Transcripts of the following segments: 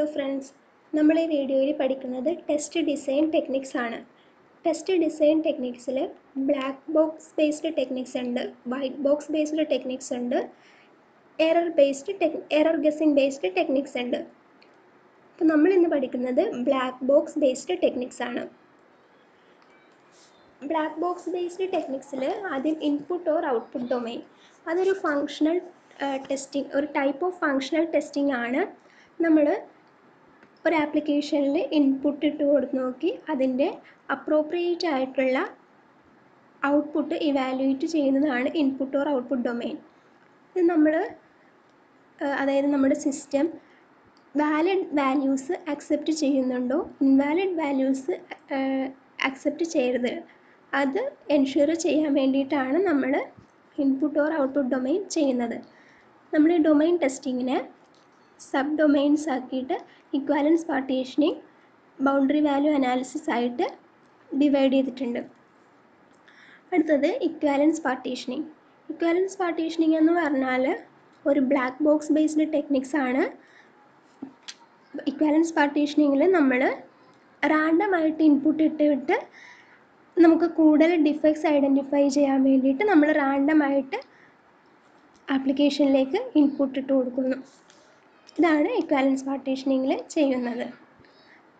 Hello friends, നമ്മൾ ഈ വീഡിയോയിൽ പഠിക്കുന്നത് ടെസ്റ്റ് ഡിസൈൻ ടെക്നിക്സ് ആണ്. ടെസ്റ്റ് ഡിസൈൻ ടെക്നിക്സിൽ ബ്ലാക്ക് ബോക്സ് ബേസ്ഡ് ടെക്നിക്സ് ഉണ്ട്, വൈറ്റ് ബോക്സ് ബേസ്ഡ് ടെക്നിക്സ് ഉണ്ട്, എറർ ഗെസ്സിംഗ് ബേസ്ഡ് ടെക്നിക്സ് ഉണ്ട്. അപ്പോൾ നമ്മൾ ഇന്ന് പഠിക്കുന്നത് ബ്ലാക്ക് ബോക്സ് ബേസ്ഡ് ടെക്നിക്സ് ആണ്. ബ്ലാക്ക് ബോക്സ് ബേസ്ഡ് ടെക്നിക്സിൽ ആദ്യം ഇൻപുട്ട് ഓർ ഔട്ട്പുട്ട് ഡൊമൈൻ, അതൊരു ഫങ്ഷണൽ ടെസ്റ്റിംഗ്, ഒരു ടൈപ്പ് ഓഫ് ഫങ്ഷണൽ ടെസ്റ്റിംഗ് ആണ്. നമ്മൾ ഒരു ആപ്ലിക്കേഷനിൽ ഇൻപുട്ട് ഇട്ട് കൊടുത്ത് നോക്കി അതിൻ്റെ അപ്രോപ്രിയേറ്റ് ആയിട്ടുള്ള ഔട്ട്പുട്ട് ഇവാലുവേറ്റ് ചെയ്യുന്നതാണ് ഇൻപുട്ട് ഓർ ഔട്ട്പുട്ട് ഡൊമൈൻ. ഇത് അതായത് നമ്മുടെ സിസ്റ്റം വാലിഡ് വാല്യൂസ് അക്സെപ്റ്റ് ചെയ്യുന്നുണ്ടോ, ഇൻവാലിഡ് വാല്യൂസ് അക്സെപ്റ്റ് ചെയ്യരുത്, അത് എൻഷുർ ചെയ്യാൻ വേണ്ടിയിട്ടാണ് നമ്മൾ ഇൻപുട്ട് ഓർ ഔട്ട്പുട്ട് ഡൊമൈൻ ചെയ്യുന്നത്. നമ്മൾ ഈ ഡൊമൈൻ ടെസ്റ്റിങ്ങിനെ സബ് ഡൊമൈൻസ് ആക്കിയിട്ട് equivalence partitioning, boundary value analysis ആയിട്ട് ഡിവൈഡ് ചെയ്തിട്ടുണ്ട്. അടുത്തത് ഇക്വാലൻസ് പാർട്ടീഷനിങ്. ഇക്വാലൻസ് പാർട്ടീഷനിങ് എന്ന് പറഞ്ഞാൽ ഒരു ബ്ലാക്ക് ബോക്സ് ബേസ്ഡ് ടെക്നിക്സ് ആണ്. ഇക്വാലൻസ് പാർട്ടീഷനിങ്ങിൽ നമ്മൾ റാൻഡമായിട്ട് ഇൻപുട്ട് ഇട്ടിട്ട് നമുക്ക് കൂടുതൽ ഡിഫക്ട്സ് ഐഡൻറ്റിഫൈ ചെയ്യാൻ വേണ്ടിയിട്ട് നമ്മൾ റാൻഡമായിട്ട് ആപ്ലിക്കേഷനിലേക്ക് ഇൻപുട്ട് ഇട്ട് കൊടുക്കുന്നു. ഇതാണ് ഇക്വാലൻസ് പാർട്ടീഷനിങ്ങിൽ ചെയ്യുന്നത്.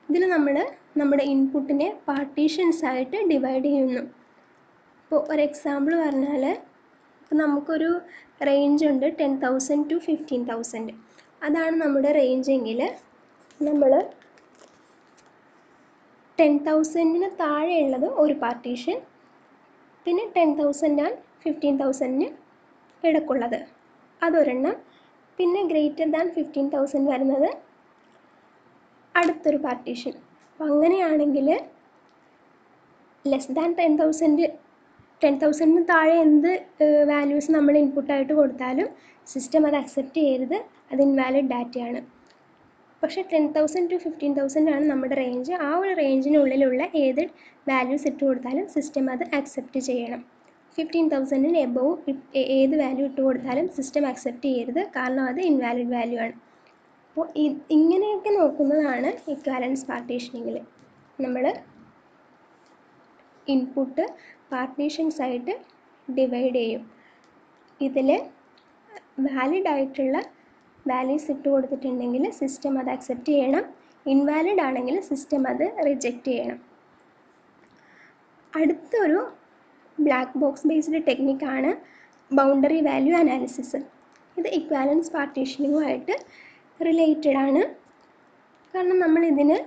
ഇതിൽ നമ്മൾ നമ്മുടെ ഇൻപുട്ടിനെ പാർട്ടീഷൻസ് ആയിട്ട് ഡിവൈഡ് ചെയ്യുന്നു. ഇപ്പോൾ ഒരു എക്സാമ്പിൾ പറഞ്ഞാൽ, ഇപ്പോൾ നമുക്കൊരു റേഞ്ച് ഉണ്ട് 10,000 to 15,000. അതാണ് നമ്മുടെ റേഞ്ച് എങ്കിൽ നമ്മൾ 10,000-ന് താഴെയുള്ളത് ഒരു പാർട്ടീഷൻ, പിന്നെ 10,000 ആൻഡ് 15,000-ന് ഇടയ്ക്കുള്ളത് അതൊരെണ്ണം, പിന്നെ ഗ്രേറ്റർ ദാൻ 15,000 വരുന്നത് അടുത്തൊരു പാർട്ടീഷൻ. അപ്പം അങ്ങനെയാണെങ്കിൽ ലെസ് ദാൻ 10,000-ന് താഴെ എന്ത് വാല്യൂസ് നമ്മൾ ഇൻപുട്ടായിട്ട് കൊടുത്താലും സിസ്റ്റം അത് അക്സെപ്റ്റ് ചെയ്യരുത്, അത് ഇൻവാലിഡ് ഡാറ്റയാണ്. പക്ഷേ 10,000 to 15,000 ആണ് നമ്മുടെ റേഞ്ച്. ആ ഒരു റേഞ്ചിനുള്ളിലുള്ള ഏത് വാല്യൂസ് ഇട്ട് കൊടുത്താലും സിസ്റ്റം അത് അക്സെപ്റ്റ് ചെയ്യണം. 15,000-ന് എബോവ് ഏത് വാല്യൂ ഇട്ട് കൊടുത്താലും സിസ്റ്റം അക്സെപ്റ്റ് ചെയ്യരുത്, കാരണം അത് ഇൻവാലിഡ് വാല്യൂ ആണ്. അപ്പോൾ ഇങ്ങനെയൊക്കെ നോക്കുന്നതാണ് ഇക്വാലൻസ് പാർട്ടീഷനിങ്ങിൽ. നമ്മൾ ഇൻപുട്ട് പാർട്ടീഷൻസ് ആയിട്ട് ഡിവൈഡ് ചെയ്യും. ഇതിൽ വാലിഡ് ആയിട്ടുള്ള വാല്യൂസ് ഇട്ട് കൊടുത്തിട്ടുണ്ടെങ്കിൽ സിസ്റ്റം അത് അക്സെപ്റ്റ് ചെയ്യണം, ഇൻവാലിഡ് ആണെങ്കിൽ സിസ്റ്റം അത് റിജക്റ്റ് ചെയ്യണം. അടുത്തൊരു ബ്ലാക്ക് ബോക്സ് ബേസ്ഡ് ടെക്നിക്കാണ് ബൗണ്ടറി വാല്യൂ അനാലിസിസ്. ഇത് ഇക്വാലൻസ് പാർട്ടീഷനിങ്ങുമായിട്ട് റിലേറ്റഡ് ആണ്. കാരണം നമ്മളിതിന്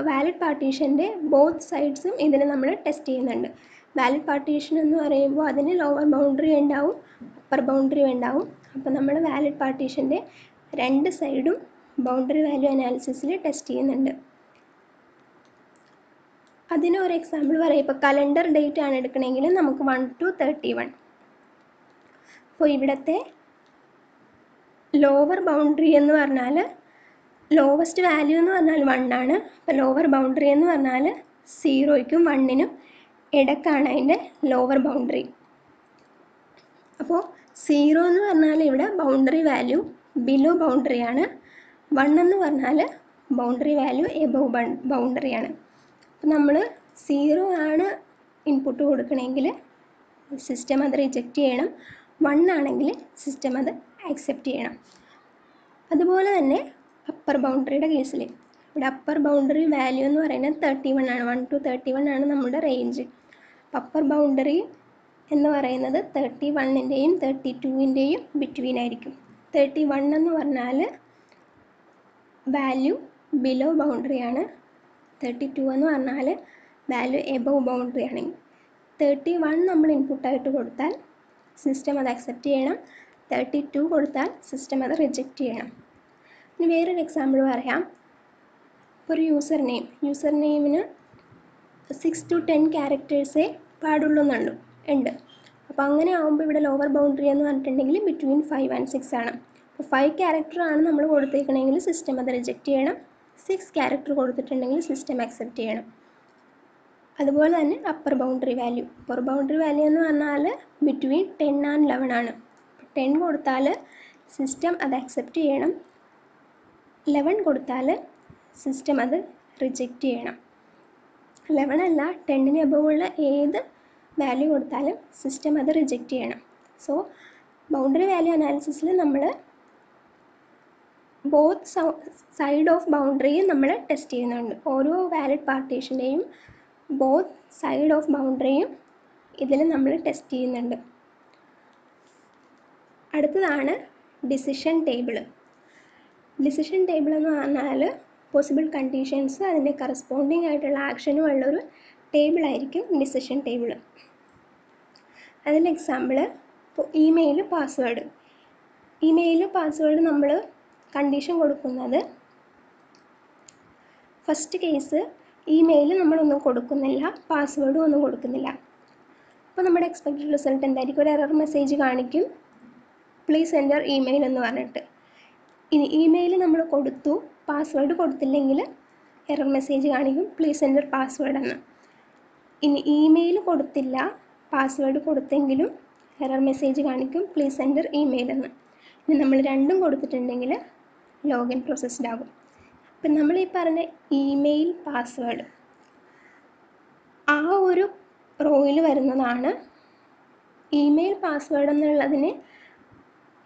വാലിഡ് പാർട്ടീഷൻ്റെ ബോത്ത് സൈഡ്സും ഇതിന് നമ്മൾ ടെസ്റ്റ് ചെയ്യുന്നുണ്ട്. വാലിഡ് പാർട്ടീഷൻ എന്ന് പറയുമ്പോൾ അതിന് ലോവർ ബൗണ്ടറി ഉണ്ടാവും, അപ്പർ ബൗണ്ടറി ഉണ്ടാവും. അപ്പോൾ നമ്മൾ വാലിഡ് പാർട്ടീഷൻ്റെ രണ്ട് സൈഡും ബൗണ്ടറി വാല്യൂ അനാലിസിസിൽ ടെസ്റ്റ് ചെയ്യുന്നുണ്ട്. അതിന് ഒരു എക്സാമ്പിൾ പറയാം. ഇപ്പോൾ കലണ്ടർ ഡേറ്റ് ആണ് എടുക്കണമെങ്കിൽ നമുക്ക് 1 to 31. അപ്പോൾ ഇവിടുത്തെ ലോവർ ബൗണ്ടറി എന്ന് പറഞ്ഞാൽ ലോവസ്റ്റ് വാല്യൂ എന്ന് പറഞ്ഞാൽ 1 ആണ്. അപ്പോൾ ലോവർ ബൗണ്ടറി എന്ന് പറഞ്ഞാൽ 0-ക്കും 1-നും ഇടയ്ക്കാണ് അതിൻ്റെ ലോവർ ബൗണ്ടറി. അപ്പോൾ 0 എന്ന് പറഞ്ഞാൽ ഇവിടെ ബൗണ്ടറി വാല്യൂ ബിലോ ബൗണ്ടറിയാണ്, 1 എന്ന് പറഞ്ഞാൽ ബൗണ്ടറി വാല്യൂ എബോവ് ബൗണ്ടറിയാണ്. അപ്പോൾ നമ്മൾ 0 ആണ് ഇൻപുട്ട് കൊടുക്കണമെങ്കിൽ സിസ്റ്റം അത് റിജക്റ്റ് ചെയ്യണം, 1 ആണെങ്കിൽ സിസ്റ്റം അത് അക്സെപ്റ്റ് ചെയ്യണം. അതുപോലെ തന്നെ അപ്പർ ബൗണ്ടറിയുടെ കേസിൽ ഇവിടെ അപ്പർ ബൗണ്ടറി വാല്യൂ എന്ന് പറയുന്നത് 31 ആണ്. 1 to 31 ആണ് നമ്മുടെ റേഞ്ച്. അപ്പർ ബൗണ്ടറി എന്ന് പറയുന്നത് 31-ൻ്റെയും 32-ൻ്റെയും ബിറ്റ്വീൻ ആയിരിക്കും. 31 എന്ന് പറഞ്ഞാൽ വാല്യൂ ബിലോ ബൗണ്ടറിയാണ്, 32 എന്ന് പറഞ്ഞാൽ വാല്യൂ എബോവ് ബൗണ്ടറി ആണ്. 31 നമ്മൾ ഇൻപുട്ടായിട്ട് കൊടുത്താൽ സിസ്റ്റം അത് അക്സെപ്റ്റ് ചെയ്യണം, 32 കൊടുത്താൽ സിസ്റ്റം അത് റിജക്റ്റ് ചെയ്യണം. ഇനി വേറൊരു എക്സാമ്പിൾ പറയാം. ഇപ്പോൾ ഒരു യൂസർ നെയിമിന് 6 to 10 ക്യാരക്ടേഴ്സേ പാടുള്ളൂന്നുള്ളൂ ഉണ്ട്. അപ്പോൾ അങ്ങനെ ആകുമ്പോൾ ഇവിടെ ലോവർ ബൗണ്ടറി എന്ന് പറഞ്ഞിട്ടുണ്ടെങ്കിൽ ബിറ്റ്വീൻ 5 and 6 ആണ്. അപ്പോൾ 5 ക്യാരക്ടറാണ് നമ്മൾ കൊടുത്തേക്കണമെങ്കിൽ സിസ്റ്റം അത് റിജക്റ്റ് ചെയ്യണം, 6 ക്യാരക്ടർ കൊടുത്തിട്ടുണ്ടെങ്കിൽ സിസ്റ്റം അക്സെപ്റ്റ് ചെയ്യണം. അതുപോലെ തന്നെ അപ്പർ ബൗണ്ടറി വാല്യൂ എന്ന് പറഞ്ഞാൽ ബിറ്റ്വീൻ 10 and 11 ആണ്. 10 കൊടുത്താൽ സിസ്റ്റം അത് അക്സെപ്റ്റ് ചെയ്യണം, 11 കൊടുത്താൽ സിസ്റ്റം അത് റിജക്റ്റ് ചെയ്യണം. 11 അല്ല 10ന് എബവ് ഉള്ള ഏത് വാല്യൂ കൊടുത്താലും സിസ്റ്റം അത് റിജക്റ്റ് ചെയ്യണം. സോ ബൗണ്ടറി വാല്യൂ അനാലിസിസിൽ നമ്മൾ ബോത്ത് സൈഡ് ഓഫ് ബൗണ്ടറിയും നമ്മൾ ടെസ്റ്റ് ചെയ്യുന്നുണ്ട്. ഓരോ വാലിഡ് പാർട്ടീഷൻ്റെയും ബോത്ത് സൈഡ് ഓഫ് ബൗണ്ടറിയും ഇതിൽ നമ്മൾ ടെസ്റ്റ് ചെയ്യുന്നുണ്ട്. അടുത്തതാണ് ഡിസിഷൻ ടേബിൾ. ഡിസിഷൻ ടേബിൾ എന്ന് പറഞ്ഞാൽ പോസിബിൾ കണ്ടീഷൻസ് അതിൻ്റെ കറസ്പോണ്ടിങ് ആയിട്ടുള്ള ആക്ഷനും ഉള്ളൊരു ടേബിളായിരിക്കും ഡിസിഷൻ ടേബിൾ. അതിൻ്റെ എക്സാമ്പിൾ ഇപ്പോൾ ഇമെയിൽ പാസ്വേഡ്. ഇമെയിൽ പാസ്വേഡ് നമ്മൾ കണ്ടീഷൻ കൊടുക്കുന്നത് ഫസ്റ്റ് കേസ് ഇമെയിൽ നമ്മളൊന്നും കൊടുക്കുന്നില്ല, പാസ്വേഡും ഒന്നും കൊടുക്കുന്നില്ല. അപ്പോൾ നമ്മുടെ എക്സ്പെക്റ്റഡ് റിസൾട്ട് എന്തായിരിക്കും? ഒരു എറർ മെസ്സേജ് കാണിക്കും, പ്ലീസ് എൻ്റർ ഇമെയിൽ എന്ന് പറഞ്ഞിട്ട്. ഇനി ഇമെയിൽ നമ്മൾ കൊടുത്തു, പാസ്വേഡ് കൊടുത്തില്ലെങ്കിൽ എറർ മെസ്സേജ് കാണിക്കും, പ്ലീസ് എൻ്റർ പാസ്വേഡ് എന്ന്. ഇനി ഇമെയിൽ കൊടുത്തില്ല, പാസ്വേഡ് കൊടുത്തെങ്കിലും എറർ മെസ്സേജ് കാണിക്കും, പ്ലീസ് എൻ്റർ ഇമെയിൽ എന്ന്. ഇനി നമ്മൾ രണ്ടും കൊടുത്തിട്ടുണ്ടെങ്കിൽ ലോഗിൻ പ്രോസസ്ഡ് ആകും. അപ്പം നമ്മൾ ഈ പറഞ്ഞ ഇമെയിൽ പാസ്വേഡ് ആ ഒരു റോയിൽ വരുന്നതാണ്. ഇമെയിൽ പാസ്വേഡ് എന്നുള്ളതിന്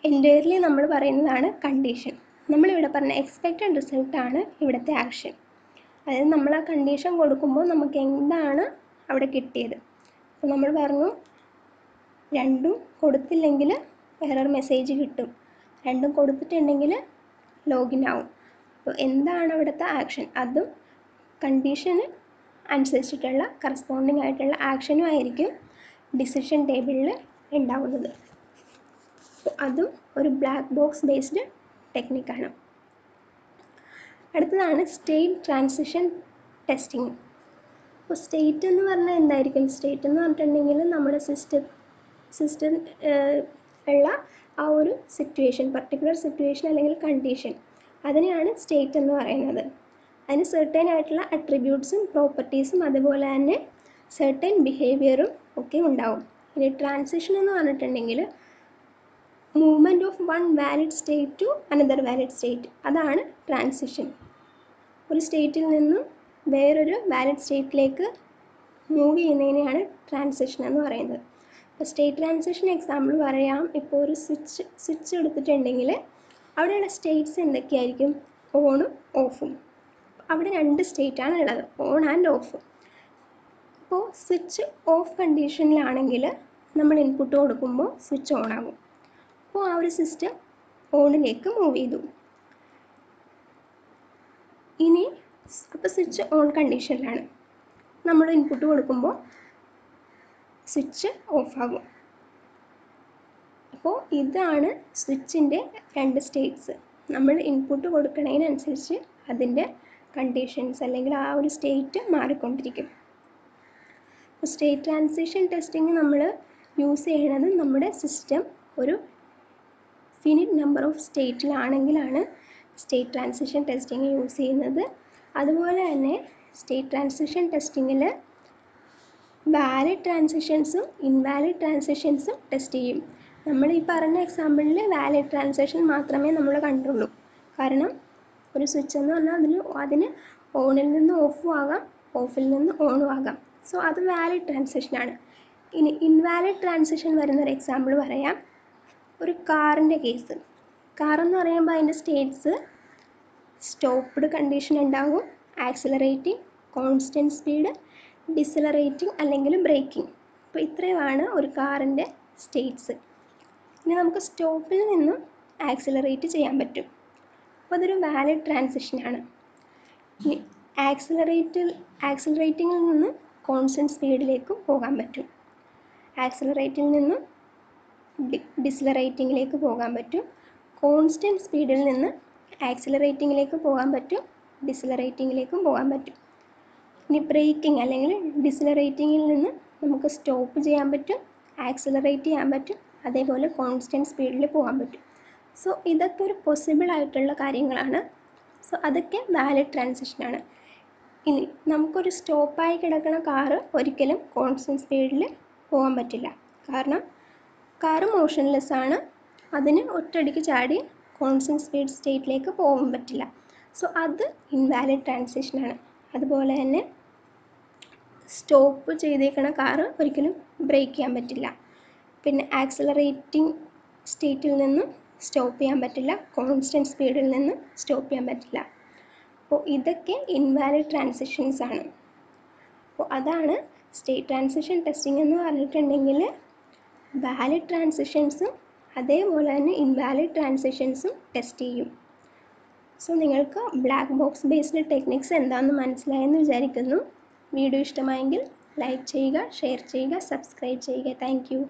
എൻറ്റയർലി നമ്മൾ പറയുന്നതാണ് കണ്ടീഷൻ. നമ്മളിവിടെ പറഞ്ഞ എക്സ്പെക്റ്റഡ് റിസൾട്ടാണ് ഇവിടുത്തെ ആക്ഷൻ. അതായത് നമ്മൾ ആ കണ്ടീഷൻ കൊടുക്കുമ്പോൾ നമുക്ക് എന്താണ് അവിടെ കിട്ടിയത്. അപ്പോൾ നമ്മൾ പറഞ്ഞു രണ്ടും കൊടുത്തില്ലെങ്കിൽ എറർ മെസ്സേജ് കിട്ടും, രണ്ടും കൊടുത്തിട്ടുണ്ടെങ്കിൽ ലോഗിൻ ആവും. അപ്പോൾ എന്താണ് അവിടുത്തെ ആക്ഷൻ, അതും കണ്ടീഷന് അനുസരിച്ചിട്ടുള്ള കറസ്പോണ്ടിങ് ആയിട്ടുള്ള ആക്ഷനും ആയിരിക്കും ഡിസിഷൻ ടേബിളിൽ ഉണ്ടാവുന്നത്. അപ്പോൾ അതും ഒരു ബ്ലാക്ക് ബോക്സ് ബേസ്ഡ് ടെക്നിക്കാണ്. അടുത്തതാണ് സ്റ്റേറ്റ് ട്രാൻസിഷൻ ടെസ്റ്റിംഗ്. അപ്പോൾ സ്റ്റേറ്റ് എന്ന് പറഞ്ഞാൽ എന്തായിരിക്കും? സ്റ്റേറ്റ് എന്ന് പറഞ്ഞിട്ടുണ്ടെങ്കിൽ നമ്മുടെ സിസ്റ്റം ഉള്ള ആ ഒരു സിറ്റുവേഷൻ, പർട്ടിക്കുലർ സിറ്റുവേഷൻ അല്ലെങ്കിൽ കണ്ടീഷൻ, അതിനെയാണ് സ്റ്റേറ്റ് എന്ന് പറയുന്നത്. അതിന് സെർട്ടൈൻ ആയിട്ടുള്ള അട്രിബ്യൂട്ട്സും പ്രോപ്പർട്ടീസും അതുപോലെ തന്നെ സെർട്ടൈൻ ബിഹേവിയറും ഒക്കെ ഉണ്ടാവും. ഇനി ട്രാൻസിഷൻ എന്ന് പറഞ്ഞിട്ടുണ്ടെങ്കിൽ movement of one valid state to another valid state, അതാണ് ട്രാൻസിഷൻ. ഒരു സ്റ്റേറ്റിൽ നിന്നും വേറൊരു വാലിഡ് സ്റ്റേറ്റിലേക്ക് മൂവ് ചെയ്യുന്നതിനെയാണ് ട്രാൻസിഷൻ എന്ന് പറയുന്നത്. അപ്പോൾ സ്റ്റേറ്റ് ട്രാൻസിഷൻ എക്സാമ്പിൾ പറയാം. ഇപ്പോൾ ഒരു സ്വിച്ച് എടുത്തിട്ടുണ്ടെങ്കിൽ അവിടെയുള്ള സ്റ്റേറ്റ്സ് എന്തൊക്കെയായിരിക്കും? ഓണും ഓഫും. അവിടെ രണ്ട് സ്റ്റേറ്റാണ് ഉള്ളത്, ഓൺ ആൻഡ് ഓഫ്. അപ്പോൾ സ്വിച്ച് ഓഫ് കണ്ടീഷനിലാണെങ്കിൽ നമ്മൾ ഇൻപുട്ട് കൊടുക്കുമ്പോൾ സ്വിച്ച് ഓൺ ആകും. അപ്പോൾ ആ ഒരു സിസ്റ്റം ഓണിലേക്ക് മൂവ് ചെയ്തു. ഇനി അപ്പോൾ സ്വിച്ച് ഓൺ കണ്ടീഷനിലാണ്, നമ്മൾ ഇൻപുട്ട് കൊടുക്കുമ്പോൾ സ്വിച്ച് ഓഫ് ആകും. അപ്പോൾ ഇതാണ് സ്വിച്ചിൻ്റെ രണ്ട് സ്റ്റേറ്റ്സ്. നമ്മൾ ഇൻപുട്ട് കൊടുക്കുന്നതിനനുസരിച്ച് അതിൻ്റെ കണ്ടീഷൻസ് അല്ലെങ്കിൽ ആ ഒരു സ്റ്റേറ്റ് മാറിക്കൊണ്ടിരിക്കും. അപ്പോൾ സ്റ്റേറ്റ് ട്രാൻസിഷൻ ടെസ്റ്റിംഗ് നമ്മൾ യൂസ് ചെയ്യുന്നത് നമ്മുടെ സിസ്റ്റം ഒരു ഫിനിറ്റ് നമ്പർ ഓഫ് സ്റ്റേറ്റിലാണെങ്കിലാണ് സ്റ്റേറ്റ് ട്രാൻസിഷൻ ടെസ്റ്റിംഗ് യൂസ് ചെയ്യുന്നത്. അതുപോലെ തന്നെ സ്റ്റേറ്റ് ട്രാൻസിഷൻ ടെസ്റ്റിങ്ങിൽ വാലിഡ് ട്രാൻസിഷൻസും ഇൻവാലിഡ് ട്രാൻസിഷൻസും ടെസ്റ്റ് ചെയ്യും. നമ്മൾ ഈ പറഞ്ഞ എക്സാമ്പിളിൽ വാലിഡ് ട്രാൻസിഷൻ മാത്രമേ നമ്മൾ കണ്ടുള്ളൂ. കാരണം ഒരു സ്വിച്ച് എന്ന് പറഞ്ഞാൽ അതിന് ഓണിൽ നിന്ന് ഓഫും ആകാം, ഓഫിൽ നിന്ന് ഓണും ആകാം. സോ അത് വാലിഡ് ട്രാൻസിഷനാണ്. ഇനി ഇൻവാലിഡ് ട്രാൻസിഷൻ വരുന്നൊരു എക്സാമ്പിൾ പറയാം. ഒരു കാറിൻ്റെ കേസ്. കാറെന്ന് പറയുമ്പോൾ അതിൻ്റെ സ്റ്റേറ്റ്സ് സ്റ്റോപ്പ്ഡ് കണ്ടീഷൻ ഉണ്ടാകും, ആക്സിലറേറ്റിംഗ്, കോൺസ്റ്റൻറ്റ് സ്പീഡ്, ഡിസലറേറ്റിംഗ് അല്ലെങ്കിൽ ബ്രേക്കിംഗ്. അപ്പോൾ ഇത്രയുമാണ് ഒരു കാറിൻ്റെ സ്റ്റേറ്റ്സ്. ഇനി നമുക്ക് സ്റ്റോപ്പിൽ നിന്നും ആക്സിലറേറ്റ് ചെയ്യാൻ പറ്റും. അപ്പോൾ അതൊരു വാലിഡ് ട്രാൻസിഷനാണ്. ഇനി ആക്സിലറേറ്റിങ്ങിൽ നിന്നും കോൺസ്റ്റൻറ്റ് സ്പീഡിലേക്ക് പോകാൻ പറ്റും, ആക്സിലറേറ്റിൽ നിന്നും ഡിസലറേറ്റിങ്ങിലേക്ക് പോകാൻ പറ്റും, കോൺസ്റ്റൻറ്റ് സ്പീഡിൽ നിന്ന് ആക്സിലറേറ്റിങ്ങിലേക്ക് പോകാൻ പറ്റും, ഡിസലറേറ്റിങ്ങിലേക്കും പോകാൻ പറ്റും. ഇനി ബ്രേക്കിംഗ് അല്ലെങ്കിൽ ഡിസലറേറ്റിങ്ങിൽ നിന്ന് നമുക്ക് സ്റ്റോപ്പ് ചെയ്യാൻ പറ്റും, ആക്സിലറേറ്റ് ചെയ്യാൻ പറ്റും, അതേപോലെ കോൺസ്റ്റൻറ്റ് സ്പീഡിൽ പോകാൻ പറ്റും. സോ ഇതൊക്കെ ഒരു പോസിബിൾ ആയിട്ടുള്ള കാര്യങ്ങളാണ്. സോ അതൊക്കെ വാലിഡ് ട്രാൻസിഷനാണ്. ഇനി നമുക്കൊരു സ്റ്റോപ്പായി കിടക്കുന്ന കാറ് ഒരിക്കലും കോൺസ്റ്റൻറ്റ് സ്പീഡിൽ പോകാൻ പറ്റില്ല. കാരണം കാറ് മോഷൻലെസ് ആണ്, അതിന് ഒറ്റയടിക്ക് ചാടി കോൺസ്റ്റൻറ്റ് സ്പീഡ് സ്റ്റേറ്റിലേക്ക് പോകാൻ പറ്റില്ല. സോ അത് ഇൻവാലിഡ് ട്രാൻസിഷനാണ്. അതുപോലെ തന്നെ സ്റ്റോപ്പ് ചെയ്തേക്കണ കാറ് ഒരിക്കലും ബ്രേക്ക് ചെയ്യാൻ പറ്റില്ല. പിന്നെ ആക്സിലറേറ്റിംഗ് സ്റ്റേറ്റിൽ നിന്ന് സ്റ്റോപ്പ് ചെയ്യാൻ പറ്റില്ല, കോൺസ്റ്റൻറ്റ് സ്പീഡിൽ നിന്ന് സ്റ്റോപ്പ് ചെയ്യാൻ പറ്റില്ല. അപ്പോൾ ഇതൊക്കെ ഇൻവാലിഡ് ട്രാൻസിഷൻസ് ആണ്. അപ്പോൾ അതാണ് സ്റ്റേറ്റ് ട്രാൻസിഷൻ ടെസ്റ്റിംഗ് എന്ന് പറഞ്ഞിട്ടുണ്ടെങ്കിൽ വാലിഡ് ട്രാൻസിഷൻസും അതേപോലെ തന്നെ ഇൻവാലിഡ് ട്രാൻസിഷൻസും ടെസ്റ്റ് ചെയ്യും. സോ നിങ്ങൾക്ക് ബ്ലാക്ക് ബോക്സ് ബേസ്ഡ് ടെക്നിക്സ് എന്താണെന്ന് മനസ്സിലായെന്ന് വിചാരിക്കുന്നു. വീഡിയോ ഇഷ്ടമായെങ്കിൽ ലൈക്ക് ചെയ്യുക, ഷെയർ ചെയ്യുക, സബ്സ്ക്രൈബ് ചെയ്യുക. Thank you.